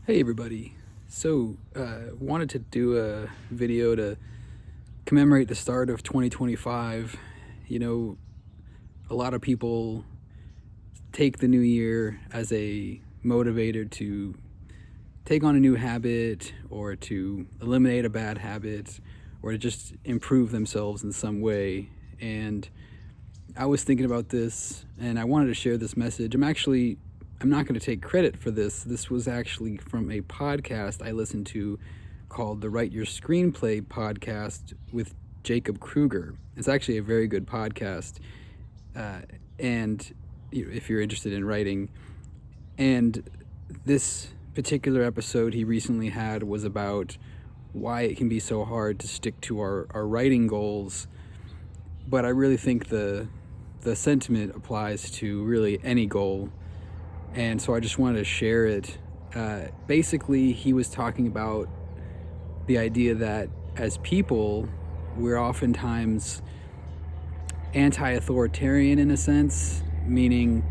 Hey everybody. Wanted to do a video to commemorate the start of 2025. You know, a lot of people take the new year as a motivator to take on a new habit or to eliminate a bad habit or to just improve themselves in some way. And I was thinking about this and I wanted to share this message. I'm not going to take credit for this. This was actually from a podcast I listened to called the Write Your Screenplay podcast with Jacob Kruger. It's actually a very good podcast. And if you're interested in writing, and this particular episode he recently had was about why it can be so hard to stick to our writing goals. But I really think the sentiment applies to really any goal. And so I just wanted to share it. Basically, he was talking about the idea that as people, we're oftentimes anti-authoritarian in a sense, meaning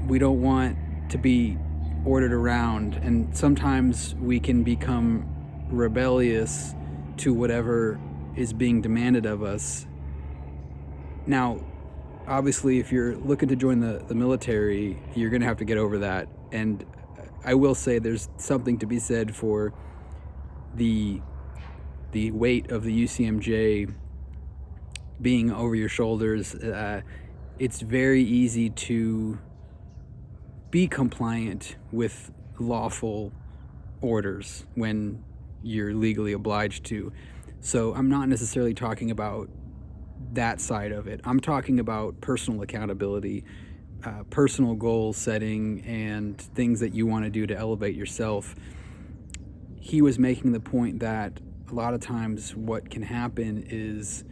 we don't want to be ordered around, and sometimes we can become rebellious to whatever is being demanded of us. Now, obviously, if you're looking to join the military, you're going to have to get over that. And I will say there's something to be said for the weight of the UCMJ being over your shoulders. It's very easy to be compliant with lawful orders when you're legally obliged to. So I'm not necessarily talking about that side of it. I'm talking about personal accountability, personal goal setting, and things that you want to do to elevate yourself. He was making the point that a lot of times what can happen is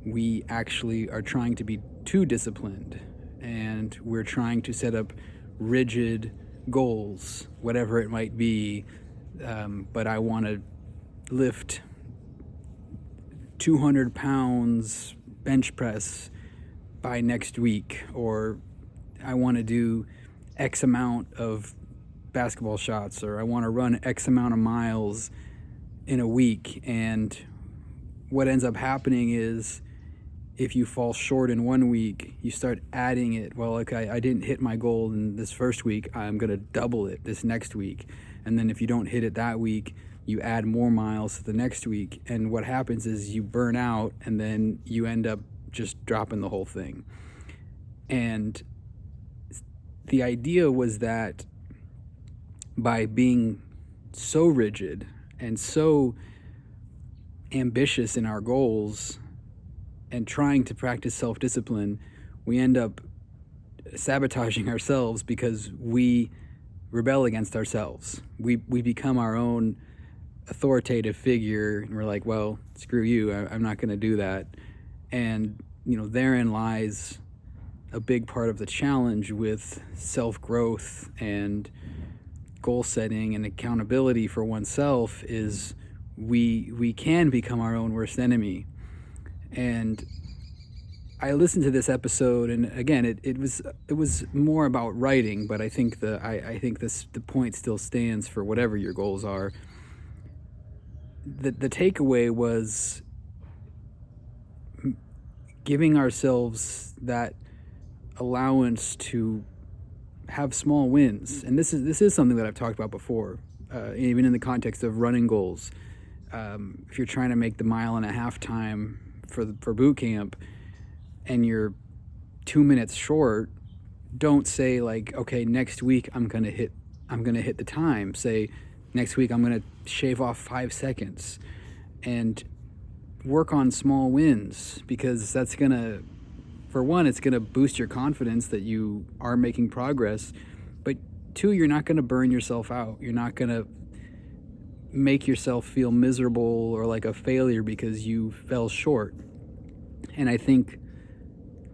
we actually are trying to be too disciplined, and we're trying to set up rigid goals, whatever it might be. But I want to lift 200 pounds bench press by next week, or I want to do X amount of basketball shots, or I want to run X amount of miles in a week. And what ends up happening is if you fall short in 1 week, you start adding it. Well, okay, I didn't hit my goal in this first week, I'm going to double it this next week. And then if you don't hit it that week, you add more miles to the next week. And what happens is you burn out, and then you end up just dropping the whole thing. And the idea was that by being so rigid and so ambitious in our goals and trying to practice self-discipline, we end up sabotaging ourselves because we rebel against ourselves. We become our own authoritative figure, and we're like, well, screw you, I'm not going to do that. And therein lies a big part of the challenge with self-growth and goal setting and accountability for oneself is we can become our own worst enemy. And I listened to this episode, and again, it was more about writing, but I think the point still stands for whatever your goals are. The takeaway was giving ourselves that allowance to have small wins. And this is something that I've talked about before, even in the context of running goals. If you're trying to make the 1.5 mile time for boot camp and you're 2 minutes short, don't say like, okay, next week I'm gonna hit the time. Say, next week I'm gonna shave off 5 seconds, and work on small wins, because that's gonna, for one, it's gonna boost your confidence that you are making progress. But two, you're not gonna burn yourself out. You're not gonna make yourself feel miserable or like a failure because you fell short. And I think,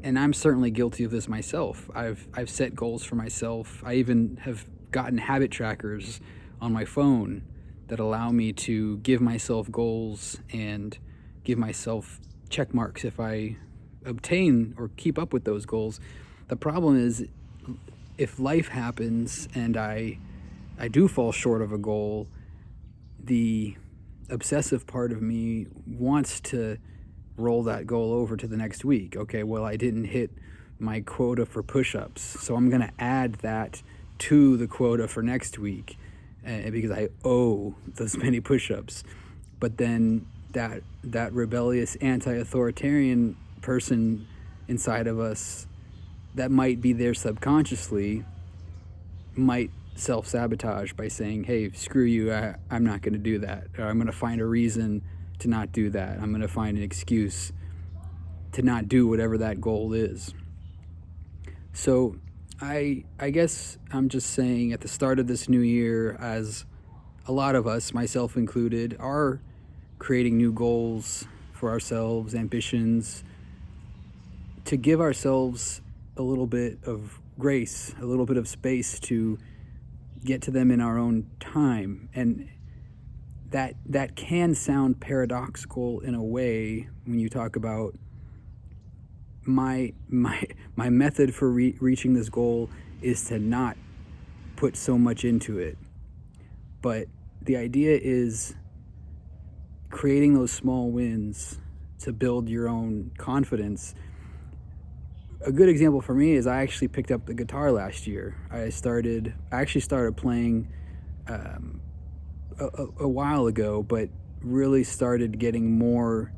and I'm certainly guilty of this myself, I've set goals for myself. I even have gotten habit trackers on my phone that allow me to give myself goals and give myself check marks if I obtain or keep up with those goals. The problem is, if life happens and I I do fall short of a goal, the obsessive part of me wants to roll that goal over to the next week. Okay, well, I didn't hit my quota for push-ups, so I'm going to add that to the quota for next week because I owe those many push-ups. But then that rebellious anti-authoritarian person inside of us that might be there subconsciously might self-sabotage by saying, hey, screw you, I'm not going to do that, or I'm going to find a reason to not do that, I'm going to find an excuse to not do whatever that goal is. So I guess I'm just saying, at the start of this new year, as a lot of us, myself included, are creating new goals for ourselves, ambitions, to give ourselves a little bit of grace, a little bit of space to get to them in our own time. And that can sound paradoxical in a way when you talk about my method for reaching this goal is to not put so much into it. But the idea is creating those small wins to build your own confidence. A good example for me is I actually picked up the guitar last year. I actually started playing a while ago, but really started getting more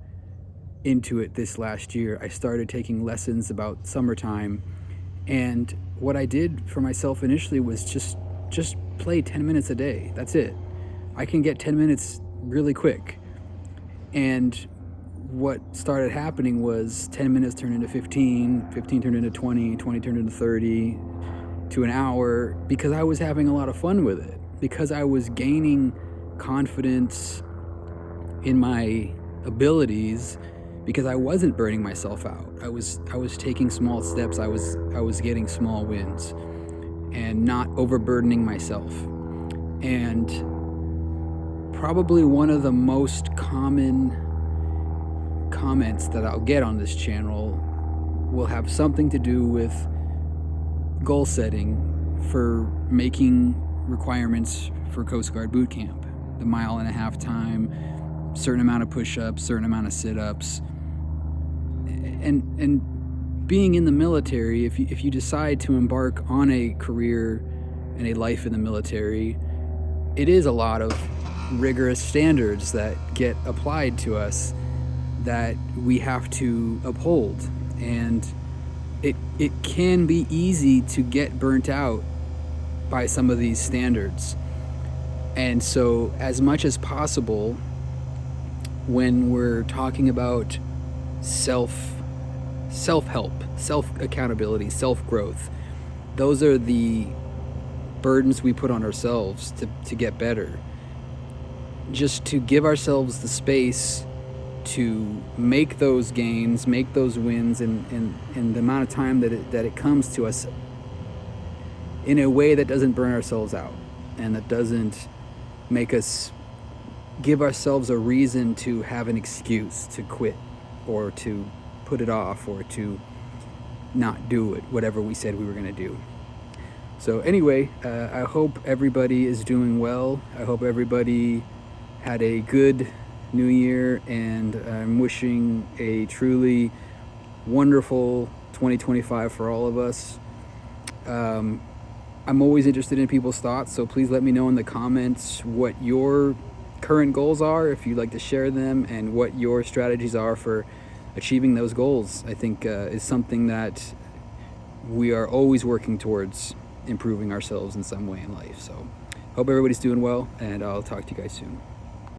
into it this last year. I started taking lessons about summertime, and what I did for myself initially was just play 10 minutes a day. That's it. I can get 10 minutes really quick. And what started happening was 10 minutes turned into 15 turned into 20 turned into 30 to an hour, because I was having a lot of fun with it, because I was gaining confidence in my abilities, because I wasn't burning myself out. I was taking small steps. I was getting small wins and not overburdening myself. And probably one of the most common comments that I'll get on this channel will have something to do with goal setting for making requirements for Coast Guard boot camp. The 1.5 mile time, certain amount of push-ups, certain amount of sit-ups. And being in the military, if you decide to embark on a career and a life in the military, it is a lot of rigorous standards that get applied to us that we have to uphold. And it can be easy to get burnt out by some of these standards. And so, as much as possible, when we're talking about self-help, self-accountability, self-growth, those are the burdens we put on ourselves to get better. Just to give ourselves the space to make those gains, make those wins in the amount of time that it comes to us, in a way that doesn't burn ourselves out and that doesn't make us give ourselves a reason to have an excuse to quit or to put it off or to not do it, whatever we said we were going to do. So anyway, I hope everybody is doing well. I hope everybody had a good New Year, and I'm wishing a truly wonderful 2025 for all of us. I'm always interested in people's thoughts, so please let me know in the comments what your current goals are, if you'd like to share them, and what your strategies are for achieving those goals. I think is something that we are always working towards improving ourselves in some way in life. So hope everybody's doing well, and I'll talk to you guys soon.